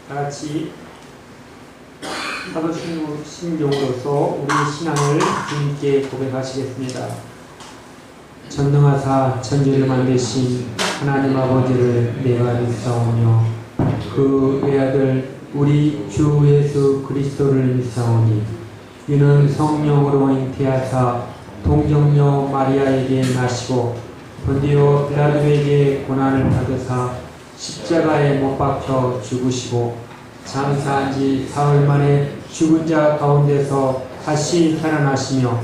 같이 사도신경으로서 우리 신앙을 주님께 고백하시겠습니다. 전능하사 천지를 만드신 하나님 아버지를 내가 믿사오며 그 외아들 우리 주 예수 그리스도를 믿사오니 이는 성령으로 잉태하사 동정녀 마리아에게 나시고 본디오 빌라도에게 고난을 받으사 십자가에 못 박혀 죽으시고 장사한 지 사흘 만에 죽은 자 가운데서 다시 살아나시며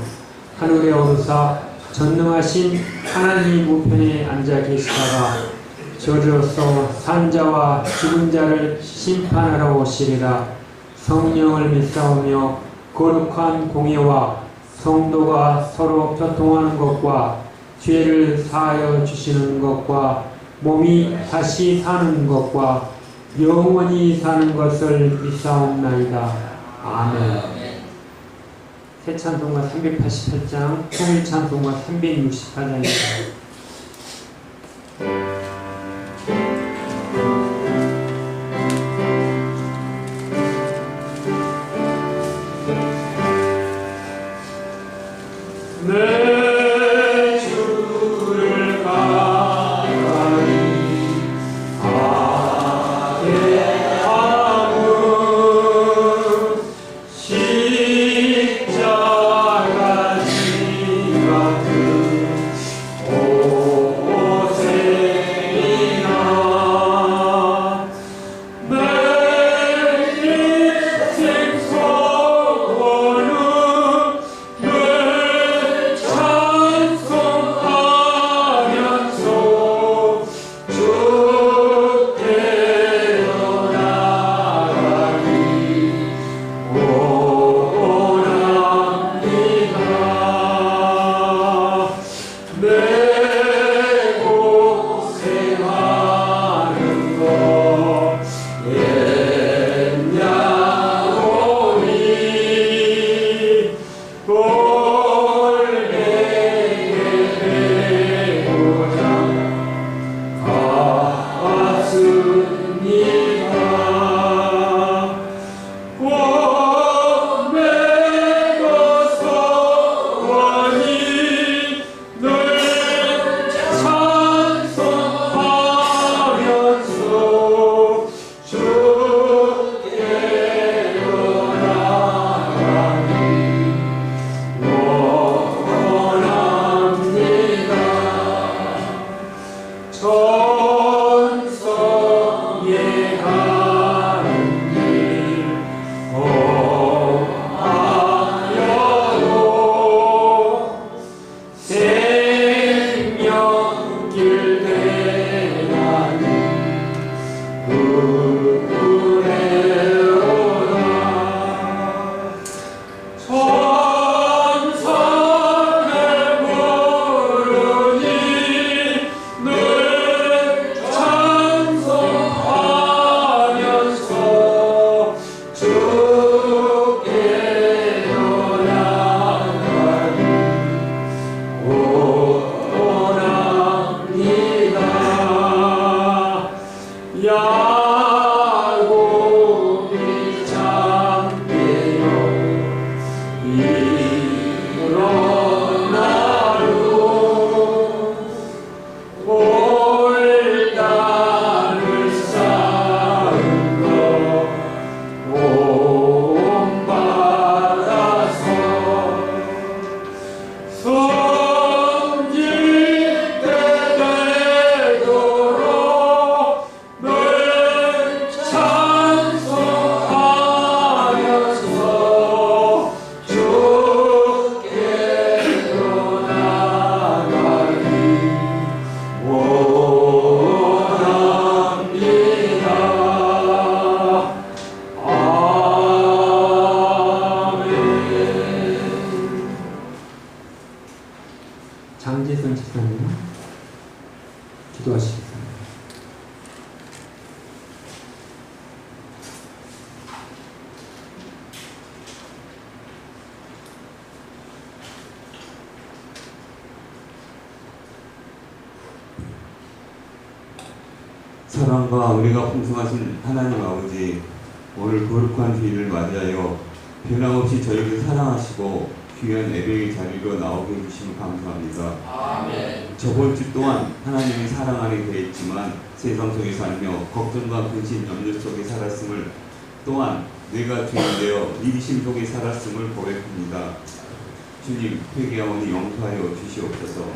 하늘에 오르사 전능하신 하나님 우편에 앉아 계시다가 저리로서 산자와 죽은 자를 심판하러 오시리라. 성령을 믿사오며 거룩한 공예와 성도가 서로 교통하는 것과 죄를 사하여 주시는 것과 몸이 다시 사는 것과 영원히 사는 것을 믿사옵나이다. 아멘. 새 찬송가 388장, 통일 찬송가 368장입니다. 장재선 집사님 기도하시겠습니다. 사랑과 은혜가 풍성하신 하나님 아버지, 오늘 거룩한 주일을 맞이하여 변함없이 저희를 사랑하시고 귀한 예배의 자리로 나오게 해주시면 감사합니다. 아멘. 저번 주 또한 하나님이 사랑 안에 대했지만 세상 속에 살며 걱정과 근심, 염려 속에 살았음을 또한 내가 주인되어 이기심 속에 살았음을 고백합니다. 주님, 회개하오니 용서하여 주시옵소서.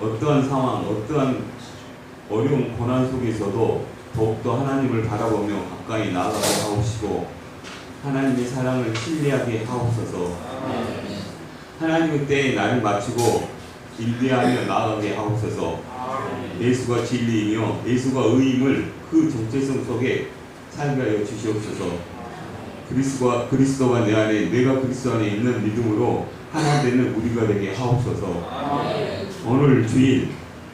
어떠한 상황, 어떠한 어려운 고난 속에서도 더욱더 하나님을 바라보며 가까이 나아가게 하옵시고 하나님의 사랑을 신뢰하게 하옵소서. 하나님의 때에 나를 맞추고 인내하며 나아가게 하옵소서. 예수가 진리이며 예수가 의임을 그 정체성 속에 살게 하여 주시옵소서. 그리스도가 내 안에, 내가 그리스도 안에 있는 믿음으로 하나 되는 우리가 되게 하옵소서. 오늘 주일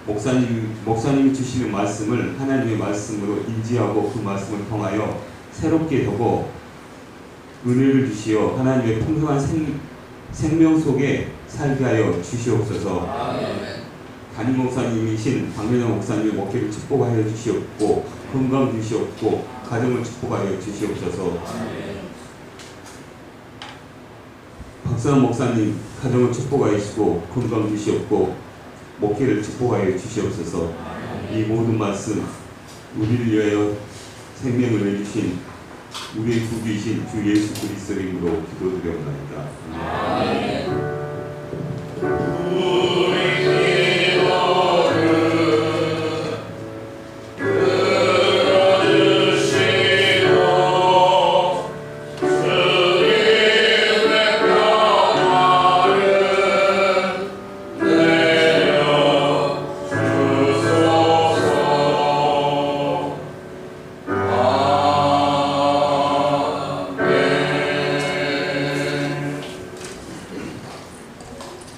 목사님이 주시는 말씀을 하나님의 말씀으로 인지하고 그 말씀을 통하여 새롭게 되고 은혜를 주시어 하나님의 풍성한 생명 속에 살게 하여 주시옵소서. 담임 목사님이신 박민영 목사님의 목회를 축복하여 주시옵고 건강 주시옵고 가정을 축복하여 주시옵소서. 박사람 목사님 가정을 축복하시고 건강 주시옵고 목회를 축복하여 주시옵소서. 이 모든 말씀 우리를 위하여 생명을 내주신 우리의 구주이신 주 예수 그리스도 이름으로 기도드려옵나이다. 아멘.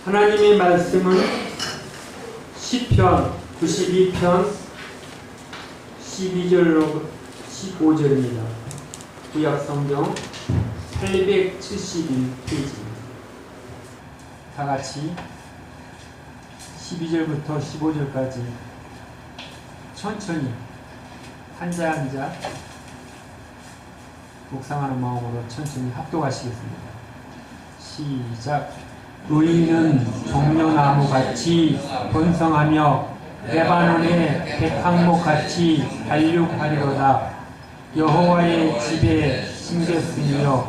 하나님의 말씀은 시편 92편 12절로 15절입니다. 구약성경 871페이지입니다. 다같이 12절부터 15절까지 천천히 한자 한자 묵상하는 마음으로 천천히 합독하시겠습니다. 시작. 의인은 종려나무같이 번성하며 레바논의 백항목같이 달육하리로다. 여호와의 집에 심겼으며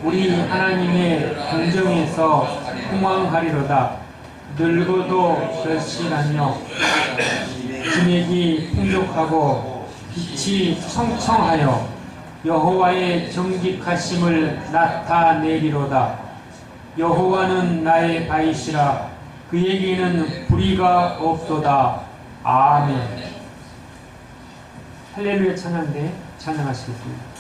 우리 하나님의 궁정에서 흥왕하리로다. 늙어도 결실하며 진액이 풍족하고 빛이 청청하여 여호와의 정직하심을 나타내리로다. 여호와는 나의 바위시라. 그에게는 불의가 없도다. 아멘. 할렐루야 찬양대 찬양하시겠습니다.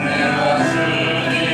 내가 주님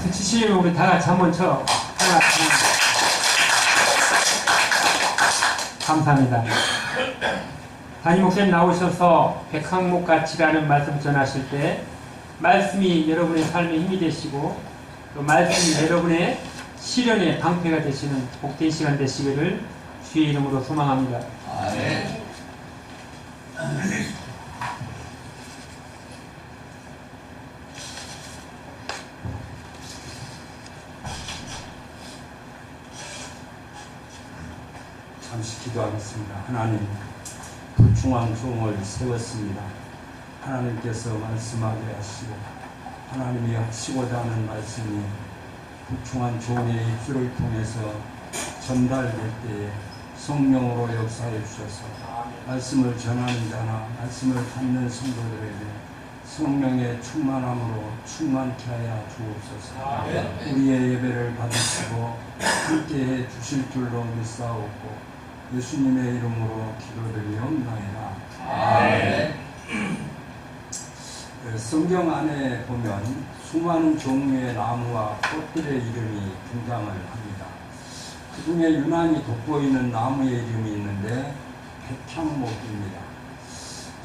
박수 치시면 우리 다 같이 한번 쳐. 하나, 감사합니다. 담임 목사님 나오셔서 백항목 가치라는 말씀 전하실 때 말씀이 여러분의 삶에 힘이 되시고 또 말씀이 여러분의 실현의 방패가 되시는 복된 시간 되시기를 주의 이름으로 소망합니다. 아멘. 잠시 기도하겠습니다. 하나님, 불중한 종을 세웠습니다. 하나님께서 말씀하게 하시고 하나님이 하시고자 하는 말씀이 불중한 종의 입술을 통해서 전달될 때에 성령으로 역사해 주셔서 말씀을 전하는 자나 말씀을 듣는 성도들에게 성령의 충만함으로 충만케 하여 주옵소서. 우리의 예배를 받으시고 함께해 주실 줄로 믿사옵고 예수님의 이름으로 기도드리옵나이다. 아멘. 성경 안에 보면 수많은 종류의 나무와 꽃들의 이름이 등장을 합니다. 그 중에 유난히 돋보이는 나무의 이름이 있는데 백향목입니다.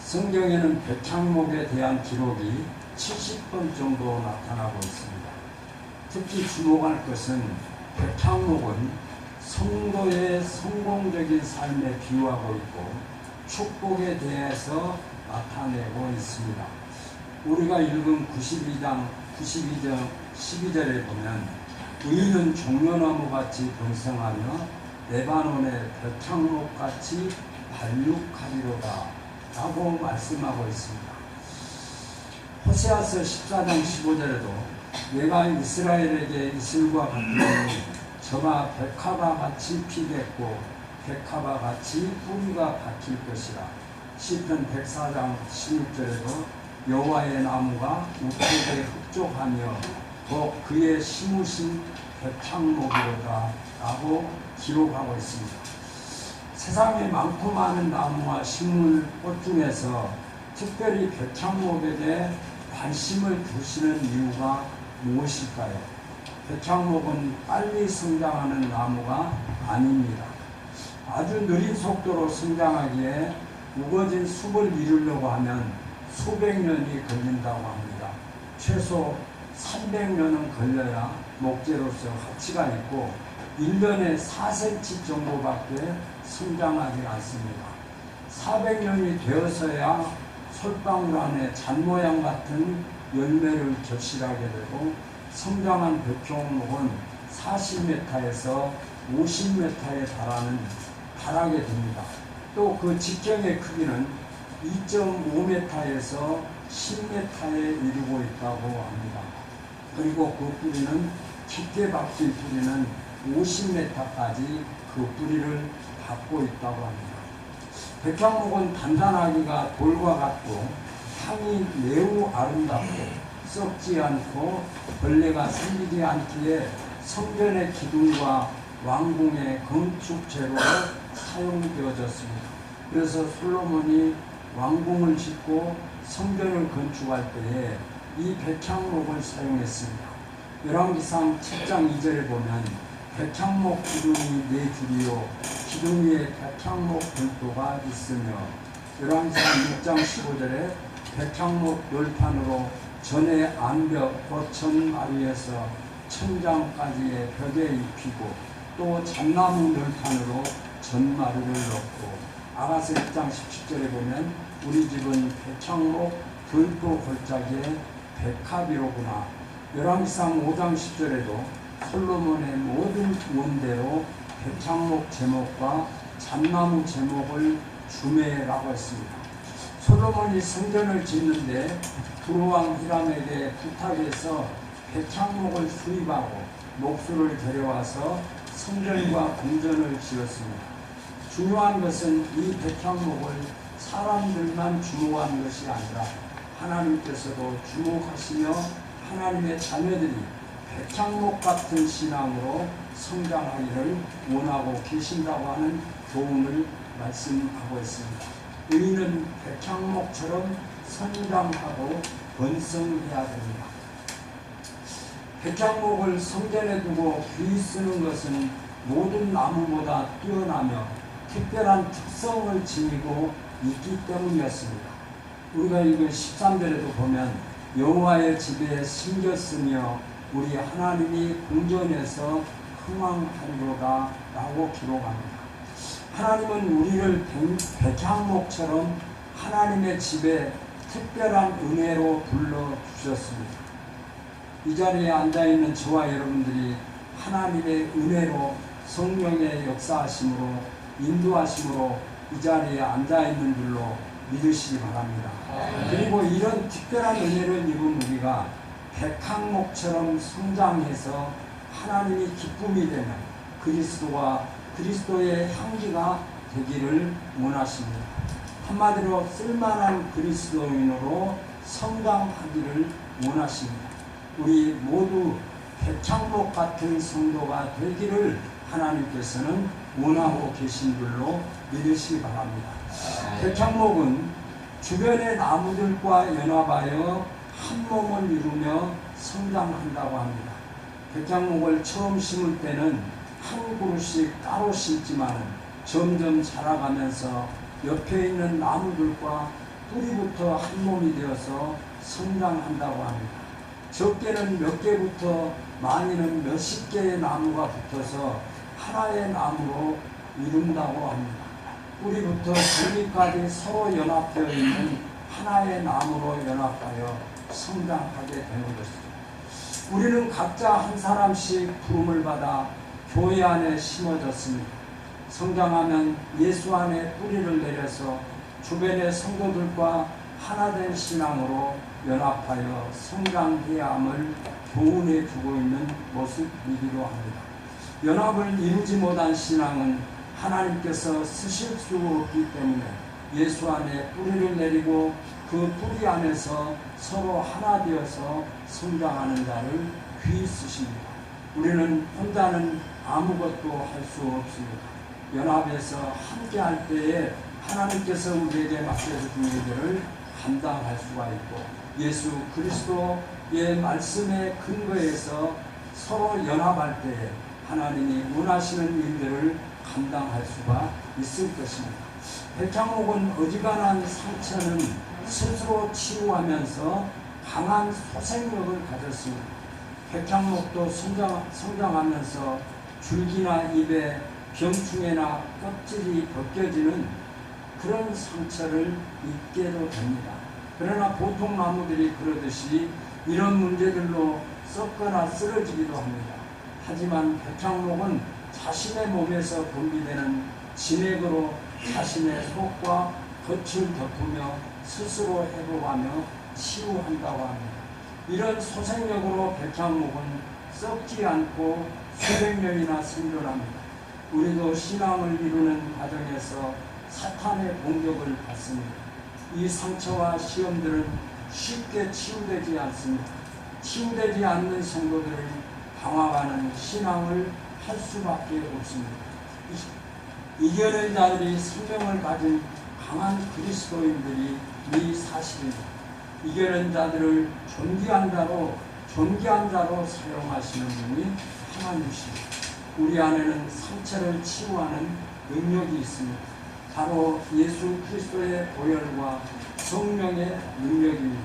성경에는 백향목에 대한 기록이 70번 정도 나타나고 있습니다. 특히 주목할 것은 백향목은 성도의 성공적인 삶에 비유하고 있고 축복에 대해서 나타내고 있습니다. 우리가 읽은 92장 12절에 보면 의인은 종려나무같이 번성하며 레바논의 백향목같이 발육하리로다 라고 말씀하고 있습니다. 호세아서 14장 15절에도 내가 이스라엘에게 이슬과 같으니 저가 백합화 같이 피겠고 백합화 같이 뿌리가 박힐 것이라. 시편 104장 16절에도 여호와의 나무가 우토에 흡족하며 곧 그의 심으신 백향목이로다 라고 기록하고 있습니다. 세상에 많고 많은 나무와 식물, 꽃 중에서 특별히 백향목에게 관심을 두시는 이유가 무엇일까요? 백향목은 빨리 성장하는 나무가 아닙니다. 아주 느린 속도로 성장하기에 우거진 숲을 이루려고 하면 수백 년이 걸린다고 합니다. 최소 300년은 걸려야 목재로서 가치가 있고 1년에 4cm 정도밖에 성장하지 않습니다. 400년이 되어서야 솔방울 안에 잔모양 같은 열매를 결실하게 되고 성장한 백향목은 40m에서 50m에 달하게 됩니다. 또 그 직경의 크기는 2.5m에서 10m에 이르고 있다고 합니다. 그리고 그 뿌리는 깊게 박힌 뿌리는 50m까지 그 뿌리를 받고 있다고 합니다. 백향목은 단단하기가 돌과 같고 향이 매우 아름답고 썩지 않고 벌레가 생기지 않기에 성전의 기둥과 왕궁의 건축재로 사용되어졌습니다. 그래서 솔로몬이 왕궁을 짓고 성전을 건축할 때에 이 백향목을 사용했습니다. 열왕기상 7장 2절에 보면 백향목 기둥이 4줄이요 기둥 위에 백향목 별도가 있으며 열왕기상 6장 15절에 백향목 열판으로 전의 암벽 거천마루에서 천장까지의 벽에 입히고 또 잣나무 열판으로 전마루를 넣고 아가서 1장 17절에 보면 우리 집은 백향목 별도 골짜기에 백합이로구나. 열왕기상 5장 10절에도 솔로몬의 모든 원대로 백향목 제목과 잣나무 제목을 주매라고 했습니다. 솔로몬이 성전을 짓는데 두로왕 히람에게 부탁해서 백향목을 수입하고 목수를 데려와서 성전과 궁전을 지었습니다. 중요한 것은 이 백향목을 사람들만 주목한 것이 아니라 하나님께서도 주목하시며 하나님의 자녀들이 백향목 같은 신앙으로 성장하기를 원하고 계신다고 하는 교훈을 말씀하고 있습니다. 의인은 백향목처럼 성장하고 번성해야 됩니다. 백향목을 성전에 두고 귀히 쓰는 것은 모든 나무보다 뛰어나며 특별한 특성을 지니고 있기 때문이었습니다. 우리가 읽은 13절에도 보면 여호와의 집에 심겼으며 우리 하나님이 궁전에서 흥왕하리로다 라고 기록합니다. 하나님은 우리를 백향목처럼 하나님의 집에 특별한 은혜로 불러주셨습니다. 이 자리에 앉아있는 저와 여러분들이 하나님의 은혜로 성령의 역사하심으로 인도하심으로 이 자리에 앉아있는 줄로 믿으시기 바랍니다. 그리고 이런 특별한 은혜를 입은 우리가 백향목처럼 성장해서 하나님이 기쁨이 되는 그리스도와 그리스도의 향기가 되기를 원하십니다. 한마디로 쓸만한 그리스도인으로 성장하기를 원하십니다. 우리 모두 백향목 같은 성도가 되기를 하나님께서는 원하고 계신 줄로 믿으시기 바랍니다. 백향목은 주변의 나무들과 연합하여 한 몸을 이루며 성장한다고 합니다. 백향목을 처음 심을 때는 한 그루씩 따로 심지만 점점 자라가면서 옆에 있는 나무들과 뿌리부터 한 몸이 되어서 성장한다고 합니다. 적게는 몇 개부터 많이는 몇십 개의 나무가 붙어서 하나의 나무로 이룬다고 합니다. 뿌리부터 줄기까지 서로 연합되어 있는 하나의 나무로 연합하여 성장하게 되는 것입니다. 우리는 각자 한 사람씩 부름을 받아 교회 안에 심어졌습니다. 성장하면 예수 안에 뿌리를 내려서 주변의 성도들과 하나된 신앙으로 연합하여 성장해야 함을 교훈해 주고 있는 모습이기도 합니다. 연합을 이루지 못한 신앙은 하나님께서 쓰실 수 없기 때문에 예수 안에 뿌리를 내리고 그 뿌리 안에서 서로 하나 되어서 성장하는 자를 귀히 쓰십니다. 우리는 혼자는 아무것도 할 수 없습니다. 연합해서 함께 할 때에 하나님께서 우리에게 맡겨주신 일들을 감당할 수가 있고 예수 그리스도의 말씀에 근거해서 서로 연합할 때에 하나님이 원하시는 일들을 감당할 수가 있을 것입니다. 백향목은 어지간한 상처는 스스로 치유하면서 강한 소생력을 가졌습니다. 백향목도 성장하면서 줄기나 잎에 병충해나 껍질이 벗겨지는 그런 상처를 입게도 됩니다. 그러나 보통 나무들이 그러듯이 이런 문제들로 썩거나 쓰러지기도 합니다. 하지만 백향목은 자신의 몸에서 분비되는 진액으로 자신의 속과 겉을 덮으며 스스로 회복하며 치유한다고 합니다. 이런 소생력으로 백향목은 썩지 않고 수백 년이나 생존합니다. 우리도 신앙을 이루는 과정에서 사탄의 공격을 받습니다. 이 상처와 시험들은 쉽게 치유되지 않습니다. 치유되지 않는 성도들을 방황하는 신앙을 할 수밖에 없습니다. 이겨낸 자들이 생명을 가진 강한 그리스도인들이 이 사실입니다. 이겨낸 자들을 존귀한 자로 사용하시는 분이 하나님이십니다. 우리 안에는 상처를 치유하는 능력이 있습니다. 바로 예수 그리스도의 보혈과 성령의 능력입니다.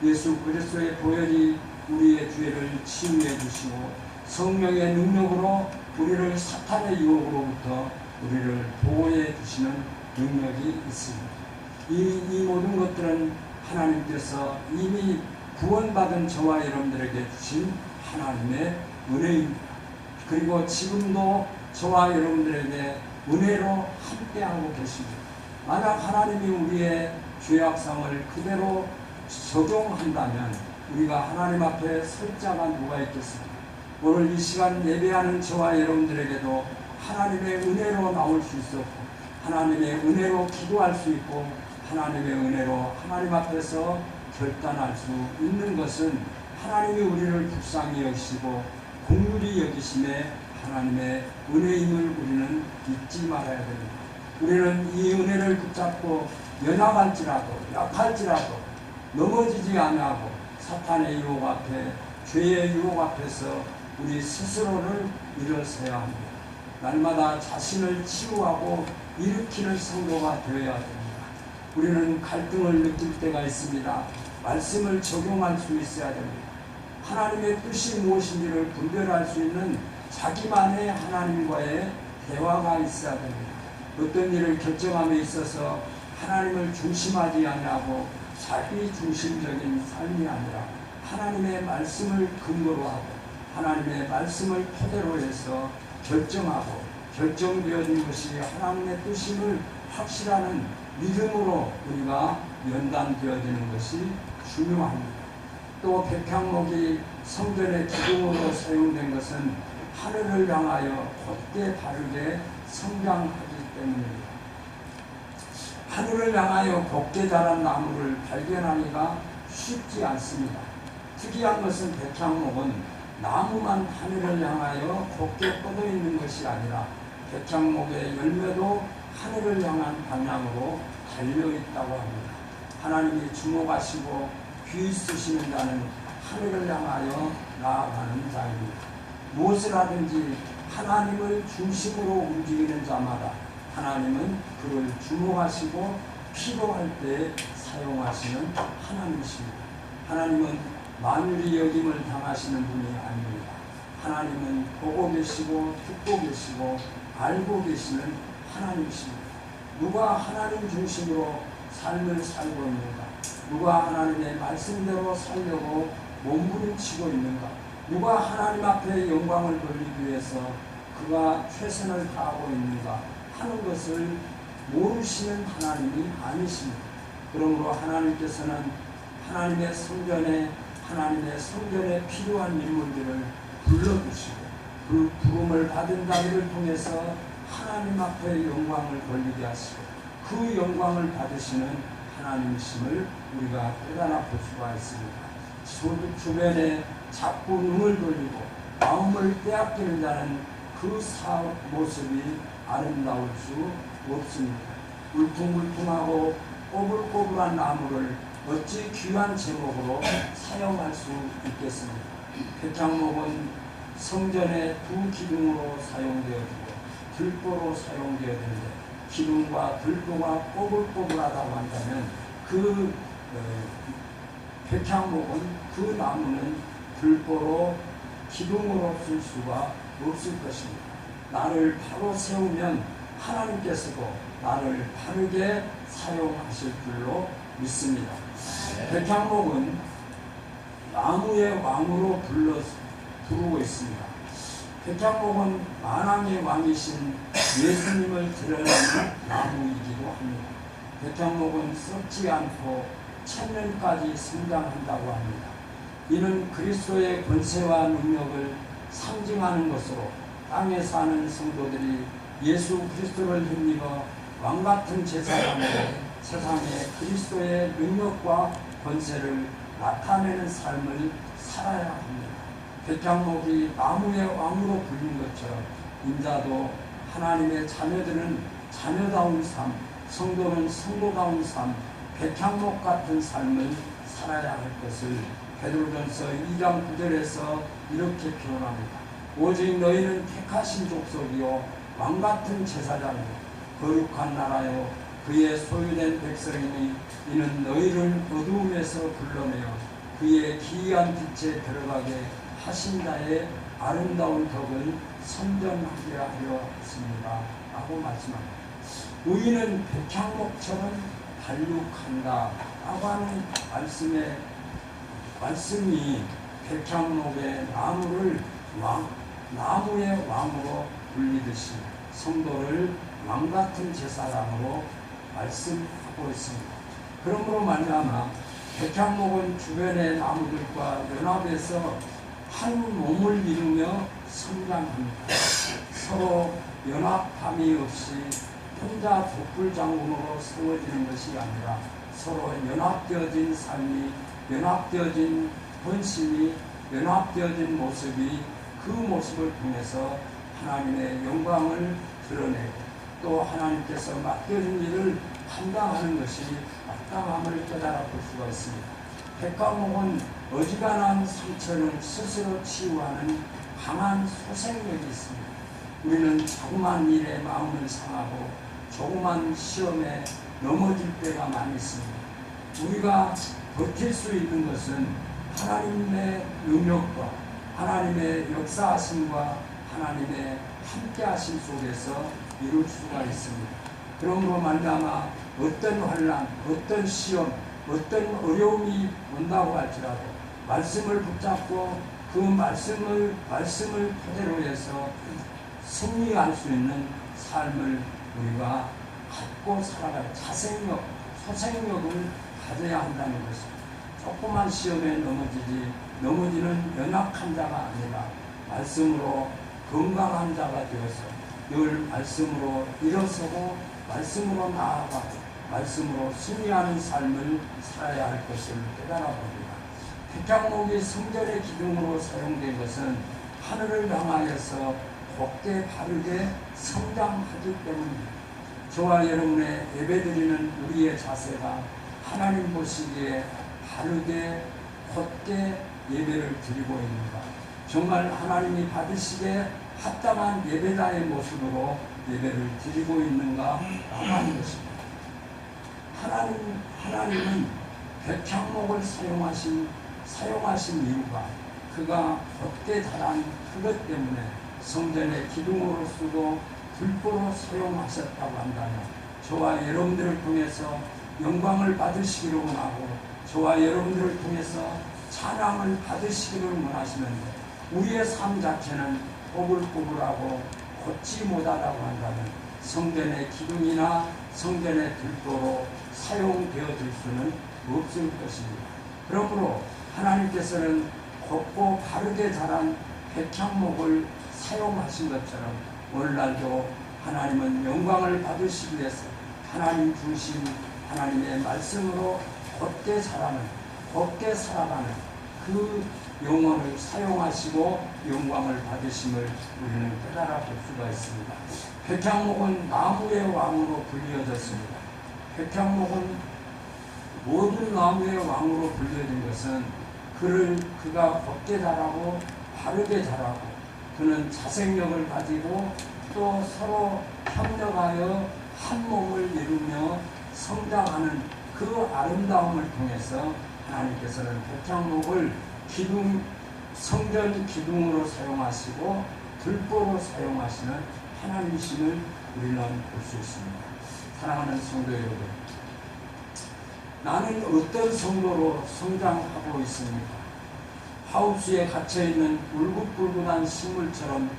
예수 그리스도의 보혈이 우리의 죄를 치유해 주시고 성령의 능력으로 우리를 사탄의 유혹으로부터 우리를 보호해 주시는 능력이 있습니다. 이 모든 것들은 하나님께서 이미 구원받은 저와 여러분들에게 주신 하나님의 은혜입니다. 그리고 지금도 저와 여러분들에게 은혜로 함께하고 계십니다. 만약 하나님이 우리의 죄악상을 그대로 적용한다면 우리가 하나님 앞에 설 자가 누가 있겠습니까? 오늘 이 시간 예배하는 저와 여러분들에게도 하나님의 은혜로 나올 수 있었고 하나님의 은혜로 기도할 수 있고 하나님의 은혜로 하나님 앞에서 결단할 수 있는 것은 하나님이 우리를 불쌍히 여기시고 긍휼히 여기심에 하나님의 은혜임을 우리는 잊지 말아야 됩니다. 우리는 이 은혜를 붙잡고 연약할지라도 약할지라도 넘어지지 아니하고 사탄의 유혹 앞에 죄의 유혹 앞에서 우리 스스로를 일어서야 합니다. 날마다 자신을 치유하고 일으키는 성도가 되어야 됩니다. 우리는 갈등을 느낄 때가 있습니다. 말씀을 적용할 수 있어야 됩니다. 하나님의 뜻이 무엇인지를 분별할 수 있는 자기만의 하나님과의 대화가 있어야 됩니다. 어떤 일을 결정함에 있어서 하나님을 중심하지 아니하고 자기 중심적인 삶이 아니라 하나님의 말씀을 근거로 하고 하나님의 말씀을 토대로 해서 결정하고 결정되어진 것이 하나님의 뜻임을 확실하는 믿음으로 우리가 연단되어지는 것이 중요합니다. 또 백향목이 성전의 기둥으로 사용된 것은 하늘을 향하여 곧게 바르게 성장하기 때문입니다. 하늘을 향하여 곧게 자란 나무를 발견하기가 쉽지 않습니다. 특이한 것은 백향목은 나무만 하늘을 향하여 곧게 뻗어 있는 것이 아니라 백향목의 열매도 하늘을 향한 방향으로 달려 있다고 합니다. 하나님이 주목하시고 귀 쓰시는 자는 하늘을 향하여 나아가는 자입니다. 무엇을 하든지 하나님을 중심으로 움직이는 자마다 하나님은 그를 주목하시고 필요할 때 사용하시는 하나님이십니다. 하나님은 만유리 여김을 당하시는 분이 아닙니다. 하나님은 보고 계시고 듣고 계시고 알고 계시는 하나님이십니다. 누가 하나님 중심으로 삶을 살고 있는가? 누가 하나님의 말씀대로 살려고 몸부림치고 있는가? 누가 하나님 앞에 영광을 돌리기 위해서 그가 최선을 다하고 있는가 하는 것을 모르시는 하나님이 아니십니다. 그러므로 하나님께서는 하나님의 성전에 필요한 인물들을 불러주시고 그 부름을 받은 자들을 통해서 하나님 앞에 영광을 돌리게 하시고 그 영광을 받으시는 하나님이심을 우리가 깨달아 볼 수가 있습니다. 주변에 자꾸 눈을 돌리고 마음을 빼앗기는 자는 그 모습이 아름다울 수 없습니다. 울퉁불퉁하고 꼬불꼬불한 나무를 어찌 귀한 제목으로 사용할 수 있겠습니까? 백향목은 성전의 두 기둥으로 사용되어지고 들보로 사용되어지는데 기둥과 들보가 꼬불꼬불하다고 한다면 그 백향목은 그 나무는 들보로 기둥으로 쓸 수가 없을 것입니다. 나를 바로 세우면 하나님께서도 나를 바르게 사용하실 줄로 믿습니다. 백향목은 나무의 왕으로 부르고 있습니다. 백향목은 만왕의 왕이신 예수님을 드러내는 나무이기도 합니다. 백향목은 썩지 않고 천년까지 성장한다고 합니다. 이는 그리스도의 권세와 능력을 상징하는 것으로 땅에 사는 성도들이 예수 그리스도를 힘입어 왕같은 제사장으로 세상에 그리스도의 능력과 권세를 나타내는 삶을 살아야 합니다. 백향목이 나무의 왕으로 불린 것처럼 인자도 하나님의 자녀들은 자녀다운 삶, 성도는 성도다운 삶, 백향목 같은 삶을 살아야 할 것을 베드로전서 2장 9절에서 이렇게 표현합니다. 오직 너희는 택하신 족속이요 왕같은 제사장이요 거룩한 나라요 그의 소유된 백성이니 이는 너희를 어두움에서 불러내어 그의 기이한 빛에 들어가게 하신 자의 아름다운 덕을 선전하게 하려 했습니다. 라고 말씀합니다. 의인은 백향목처럼 발육한다 라고 하는 말씀이 백향목의 나무의 왕으로 불리듯이 성도를 왕같은 제사장으로 말씀하고 있습니다. 그러므로 말미암아 백향목은 주변의 나무들과 연합해서 한 몸을 이루며 성장합니다. 서로 연합함이 없이 혼자 독불장군으로 세워지는 것이 아니라 서로 연합되어진 삶이, 연합되어진 헌신이, 연합되어진 모습이 그 모습을 통해서 하나님의 영광을 드러내고 또 하나님께서 맡겨진 일을 감당하는 것이 마땅함을 깨달아 볼 수가 있습니다. 백과목은 어지간한 상처를 스스로 치유하는 강한 소생력이 있습니다. 우리는 자그마한 일에 마음을 상하고 조그만 시험에 넘어질 때가 많이 있습니다. 우리가 버틸 수 있는 것은 하나님의 능력과 하나님의 역사하심과 하나님의 함께하심 속에서 이룰 수가 있습니다. 그러므로 말미암아 어떤 환난, 어떤 시험, 어떤 어려움이 온다고 할지라도 말씀을 붙잡고 그 말씀을 토대로 해서 승리할 수 있는 삶을 우리가 갖고 살아갈 자생력, 소생력을 가져야 한다는 것입니다. 조그만 시험에 넘어지는 연약한 자가 아니라 말씀으로 건강한 자가 되어서 늘 말씀으로 일어서고 말씀으로 나아가고 말씀으로 승리하는 삶을 살아야 할 것을 깨달아 봅니다. 백향목이 성전의 기둥으로 사용된 것은 하늘을 향하여서 곱게 바르게 성장하기 때문입니다. 저와 여러분의 예배드리는 우리의 자세가 하나님 보시기에 바르게 곧게 예배를 드리고 있는가, 정말 하나님이 받으시기에 합당한 예배자의 모습으로 예배를 드리고 있는가 하는 것입니다. 하나님은 백향목을 사용하신 이유가 그가 곧게 자란 그것 때문에 성전의 기둥으로 쓰고 불보로 사용하셨다고 한다면 저와 여러분들을 통해서 영광을 받으시기를 원하고 저와 여러분들을 통해서 찬양을 받으시기를 원하시는데 우리의 삶 자체는 꼬불꼬불하고 곧지 못하다고 한다면 성전의 기둥이나 성전의 불도로 사용되어질 수는 없을 것입니다. 그러므로 하나님께서는 곱고 바르게 자란 백향목을 사용하신 것처럼 오늘날도 하나님은 영광을 받으시기 위해서 하나님 주신 하나님의 말씀으로 곧게 자라는, 곧게 살아가는 그 영혼을 사용하시고 영광을 받으심을 우리는 깨달아 볼 수가 있습니다. 백향목은 나무의 왕으로 불리어졌습니다. 백향목은 모든 나무의 왕으로 불려진 것은 그가 곧게 자라고 바르게 자라고 그는 자생력을 가지고 또 서로 협력하여 한 몸을 이루며 성장하는 그 아름다움을 통해서 하나님께서는 백향목을 성전 기둥으로 사용하시고 들보로 사용하시는 하나님이심을 우리는 볼 수 있습니다. 사랑하는 성도 여러분, 나는 어떤 성도로 성장하고 있습니까? 하우스에 갇혀있는 울긋불긋한 식물처럼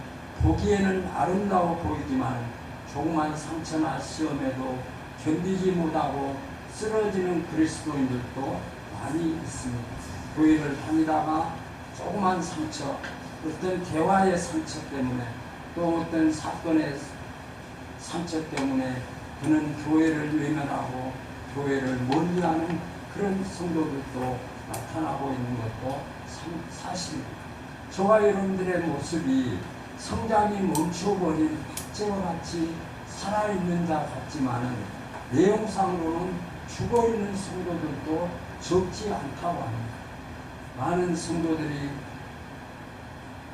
보기에는 아름다워 보이지만 조그만 상처나 시험에도 견디지 못하고 쓰러지는 그리스도인들도 많이 있습니다. 교회를 다니다가 조그만 상처, 어떤 대화의 상처 때문에 또 어떤 사건의 상처 때문에 그는 교회를 외면하고 교회를 멀리하는 그런 성도들도 나타나고 있는 것도 사실입니다. 저와 여러분들의 모습이 성장이 멈춰버린 박제와 같이 살아있는 자 같지만은 내용상으로는 죽어있는 성도들도 적지 않다고 합니다. 많은 성도들이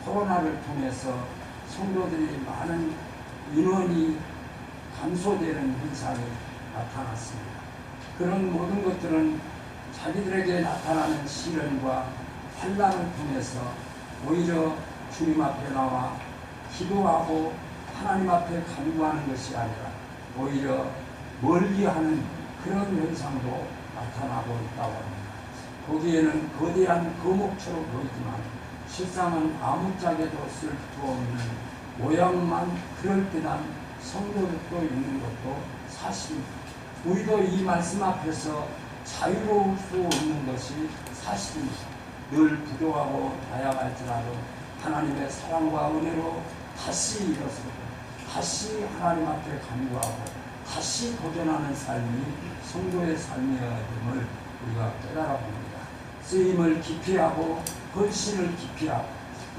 코로나를 통해서 성도들이 많은 인원이 감소되는 현상이 나타났습니다. 그런 모든 것들은 자기들에게 나타나는 시련과 환난을 통해서 오히려 주님 앞에 나와 기도하고 하나님 앞에 간구하는 것이 아니라 오히려 멀리하는 그런 현상도 나타나고 있다고 합니다. 보기에는 거대한 거목처럼 보이지만 실상은 아무짝에도 쓸 수 없는 모양만 그럴듯한 성도들도 있는 것도 사실입니다. 우리도 이 말씀 앞에서 자유로울 수 없는 것이 사실입니다. 늘 부족하고 나약할지라도 하나님의 사랑과 은혜로 다시 일어서고 다시 하나님 앞에 간구하고 다시 도전하는 삶이 성도의 삶이어야 됨을 우리가 깨달아 봅니다. 쓰임을 기피하고 헌신을 기피하고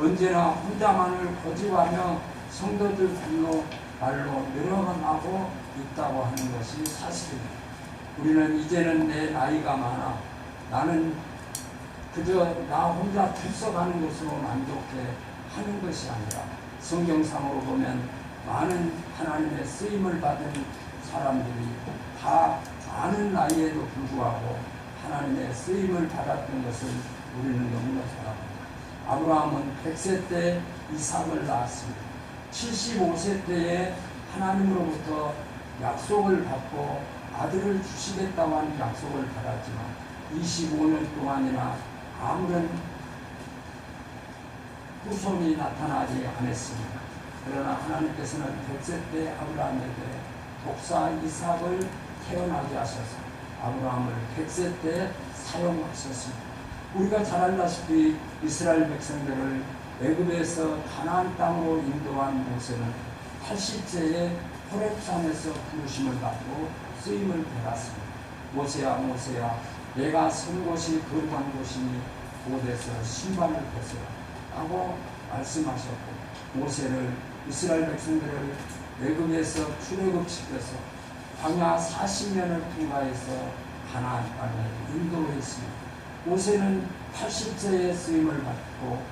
언제나 혼자만을 고집하며 성도들 발로 늘어나고 있다고 하는 것이 사실입니다. 우리는 이제는 내 나이가 많아 나는 그저 나 혼자 들썩하는 것으로 만족해 하는 것이 아니라 성경상으로 보면 많은 하나님의 쓰임을 받은 사람들이 다 아는 나이에도 불구하고 하나님의 쓰임을 받았던 것을 우리는 너무나 잘 압니다. 아브라함은 100세 때 이삭을 낳았습니다. 75세 때에 하나님으로부터 약속을 받고 아들을 주시겠다고 하는 약속을 받았지만 25년 동안이나 아무런 후손이 나타나지 않았습니다. 그러나 하나님께서는 100세 때 아브라함에게 독사 이삭을 태어나게 하셔서 아브라함을 100세 때 사용하셨습니다. 우리가 잘 알다시피 이스라엘 백성들을 애굽에서 가나안 땅으로 인도한 모세는 80세에 호렙산에서 부르심을 받고 쓰임을 받았습니다. 모세야 모세야 내가 선 곳이 거룩한 곳이니 곧에서 신발을 벗으라 라고 말씀하셨고 모세를 이스라엘 백성들을 애굽에서 출애굽시켜서 광야 40년을 통과해서 가나안 땅에 인도했습니다. 모세는 80세에 쓰임을 받고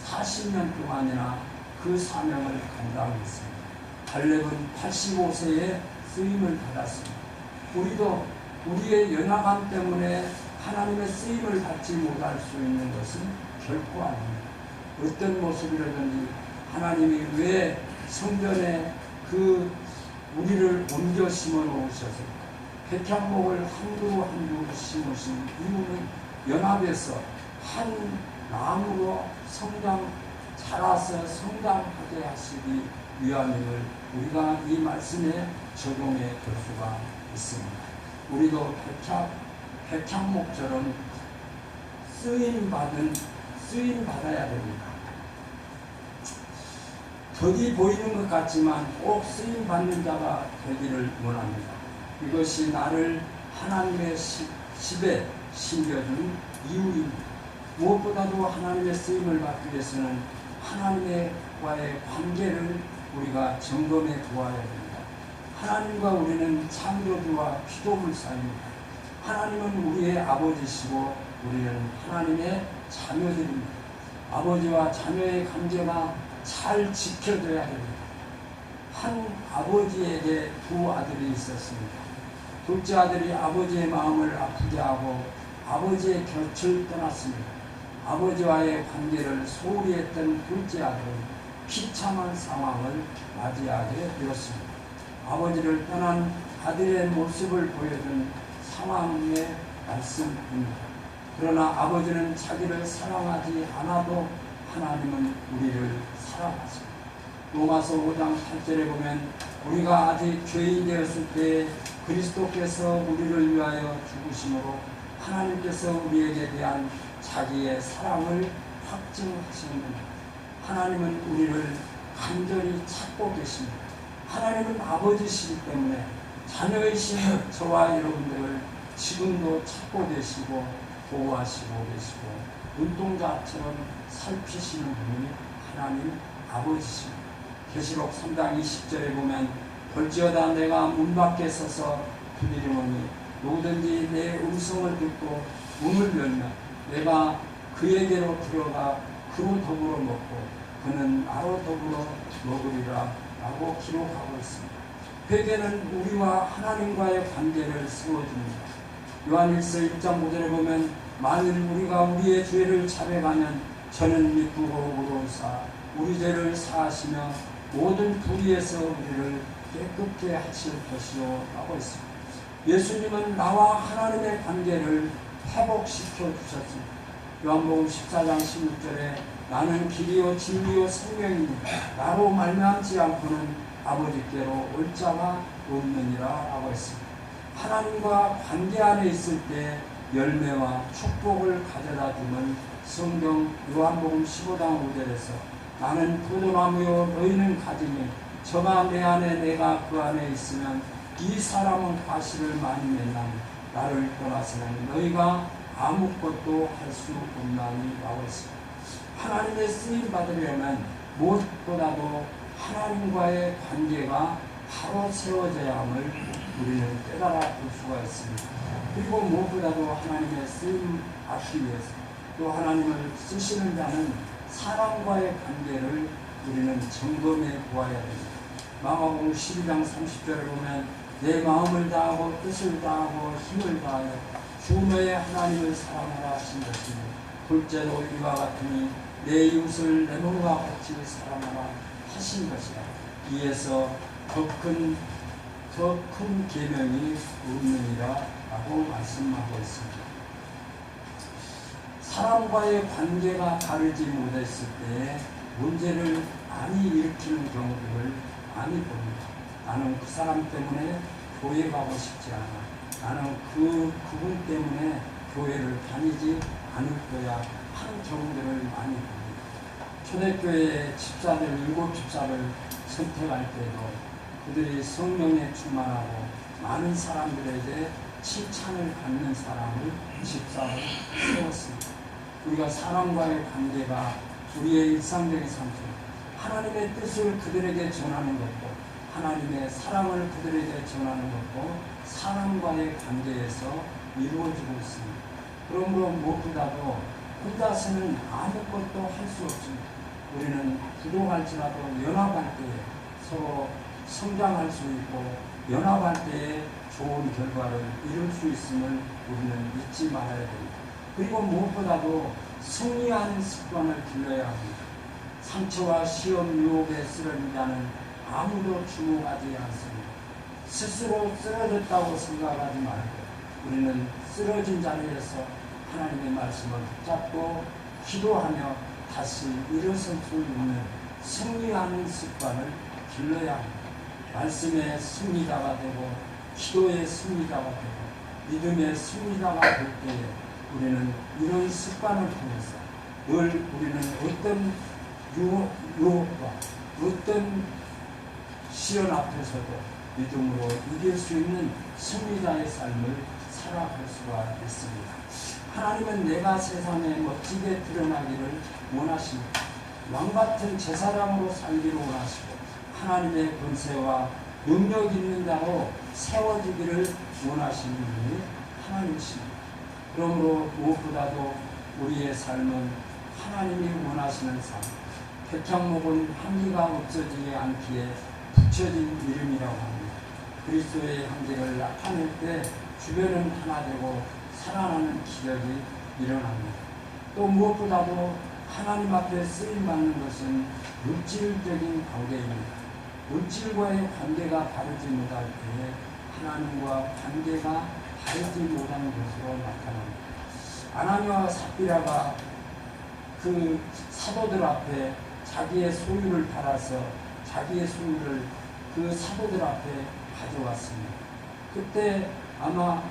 40년 동안이나 그 사명을 감당했습니다. 갈렙은 85세에 쓰임을 받았습니다. 우리도 우리의 연약함 때문에 하나님의 쓰임을 받지 못할 수 있는 것은 결코 아닙니다. 어떤 모습이라든지 하나님이 왜 성전에 그 우리를 옮겨 심어 놓으셔서 백향목을 한 그루 한 그루 심으신 이유는 연합에서 한 나무로 자라서 성장하게 하시기 위함임을 우리가 이 말씀에 적용해 볼 수가 있습니다. 우리도 백향목처럼 쓰임 받아야 됩니다. 덕이 보이는 것 같지만 꼭 쓰임 받는 자가 되기를 원합니다. 이것이 나를 하나님의 집에 심겨준 이유입니다. 무엇보다도 하나님의 쓰임을 받기 위해서는 하나님과의 관계를 우리가 점검해 보아야 됩니다. 하나님과 우리는 창조주와 피조물 사이입니다. 하나님은 우리의 아버지시고 우리는 하나님의 자녀들입니다. 아버지와 자녀의 관계가 잘 지켜져야 됩니다. 한 아버지에게 두 아들이 있었습니다. 둘째 아들이 아버지의 마음을 아프게 하고 아버지의 곁을 떠났습니다. 아버지와의 관계를 소홀히 했던 둘째 아들은 비참한 상황을 맞이하게 되었습니다. 아버지를 떠난 아들의 모습을 보여준 상황의 말씀입니다. 그러나 아버지는 자기를 사랑하지 않아도 하나님은 우리를 사랑하십니다. 로마서 5장 8절에 보면 우리가 아직 죄인 되었을 때 그리스도께서 우리를 위하여 죽으심으로 하나님께서 우리에게 대한 자기의 사랑을 확증하시는구나. 하나님은 우리를 간절히 찾고 계십니다. 하나님은 아버지시기 때문에 자녀이신 저와 여러분들을 지금도 찾고 계시고 보호하시고 계시고 눈동자처럼 살피시는 분이 하나님 아버지십니다. 계시록 3장 20절에 보면 볼지어다 내가 문 밖에 서서 두드리노니 누구든지 내 음성을 듣고 문을 열면 내가 그에게로 들어가 그로 더불어 먹고 그는 나로 더불어 먹으리라 라고 기록하고 있습니다. 회개는 우리와 하나님과의 관계를 세워줍니다. 요한일서 1장 5절에 보면 만일 우리가 우리의 죄를 자백하면 저는 믿고 거룩으로 사 우리 죄를 사하시며 모든 불의에서 우리를 깨끗게 하실 것이요 라고 했습니다. 예수님은 나와 하나님의 관계를 회복시켜 주셨습니다. 요한복음 14장 16절에 나는 길이요 진리요 생명이니 나로 말미암지 않고는 아버지께로 올 자가 없느니라 라고 했습니다. 하나님과 관계 안에 있을 때 열매와 축복을 가져다 주는 성경 요한복음 15장 5절에서 나는 포도나무요 너희는 가지니 저가 내 안에 내가 그 안에 있으면 이 사람은 과실을 많이 맺나니 나를 떠나서는 너희가 아무것도 할 수 없나니 라고 했습니다. 하나님의 쓰임 받으려면 무엇보다도 하나님과의 관계가 바로 세워져야 함을 우리는 깨달아 볼 수가 있습니다. 그리고 무엇보다도 하나님의 쓰임 받기 위해서 또 하나님을 쓰시는 자는 사람과의 관계를 우리는 점검해 보아야 됩니다. 마가복음 12장 30절을 보면 내 마음을 다하고 뜻을 다하고 힘을 다하여 주 너의 하나님을 사랑하라 하신 것이니 둘째로 이와 같으니 내 이웃을 내 몸과 같이 사랑하라 하신 것이라. 이에서 더 큰 계명이 없느니라 라고 말씀하고 있습니다. 사람과의 관계가 다르지 못했을 때 문제를 많이 일으키는 경우들을 많이 봅니다. 나는 그 사람 때문에 교회 가고 싶지 않아. 나는 그분 때문에 교회를 다니지 않을 거야 하는 경우들을 많이 봅니다. 초대교회 집사들, 7집사를 선택할 때도 그들이 성령에 충만하고 많은 사람들에게 칭찬을 받는 사람을 집사로 세웠습니다. 우리가 사람과의 관계가 우리의 일상적인 삶 속 하나님의 뜻을 그들에게 전하는 것도 하나님의 사랑을 그들에게 전하는 것도 사람과의 관계에서 이루어지고 있습니다. 그러므로 무엇보다도 혼자서는 아무것도 할 수 없습니다. 우리는 부족할지라도 연합할 때에 서로 성장할 수 있고 연합할 때에 좋은 결과를 이룰 수 있음을 우리는 잊지 말아야 됩니다. 그리고 무엇보다도 승리하는 습관을 길러야 합니다. 상처와 시험 유혹에 쓰러진 자는 아무도 주목하지 않습니다. 스스로 쓰러졌다고 생각하지 말고 우리는 쓰러진 자리에서 하나님의 말씀을 붙잡고 기도하며 다시 일어설 수 있는 승리하는 습관을 길러야 합니다. 말씀의 승리자가 되고 기도의 승리자가 되고 믿음의 승리자가 될 때에 우리는 이런 습관을 통해서 늘 우리는 어떤 유혹과 어떤 시련 앞에서도 믿음으로 이길 수 있는 승리자의 삶을 살아갈 수가 있습니다. 하나님은 내가 세상에 멋지게 드러나기를 원하십니다. 왕같은 제사장으로 살기를 원하시고 하나님의 권세와 능력 있는 자로 세워지기를 원하시는 분이 하나님이십니다. 그러므로 무엇보다도 우리의 삶은 하나님이 원하시는 삶, 백향목은 향기가 없어지지 않기에 붙여진 이름이라고 합니다. 그리스도의 향기를 나타낼 때 주변은 하나 되고 살아나는 기적이 일어납니다. 또 무엇보다도 하나님 앞에 쓰임받는 것은 물질적인 관계입니다. 물질과의 관계가 다르지 못할 때에 하나님과 관계가 다르지 못하는 것으로 나타납니다. 아나니아와 삽비라가 그 사도들 앞에 자기의 소유를 팔아서 자기의 소유를 그 사도들 앞에 가져왔습니다. 그때 아마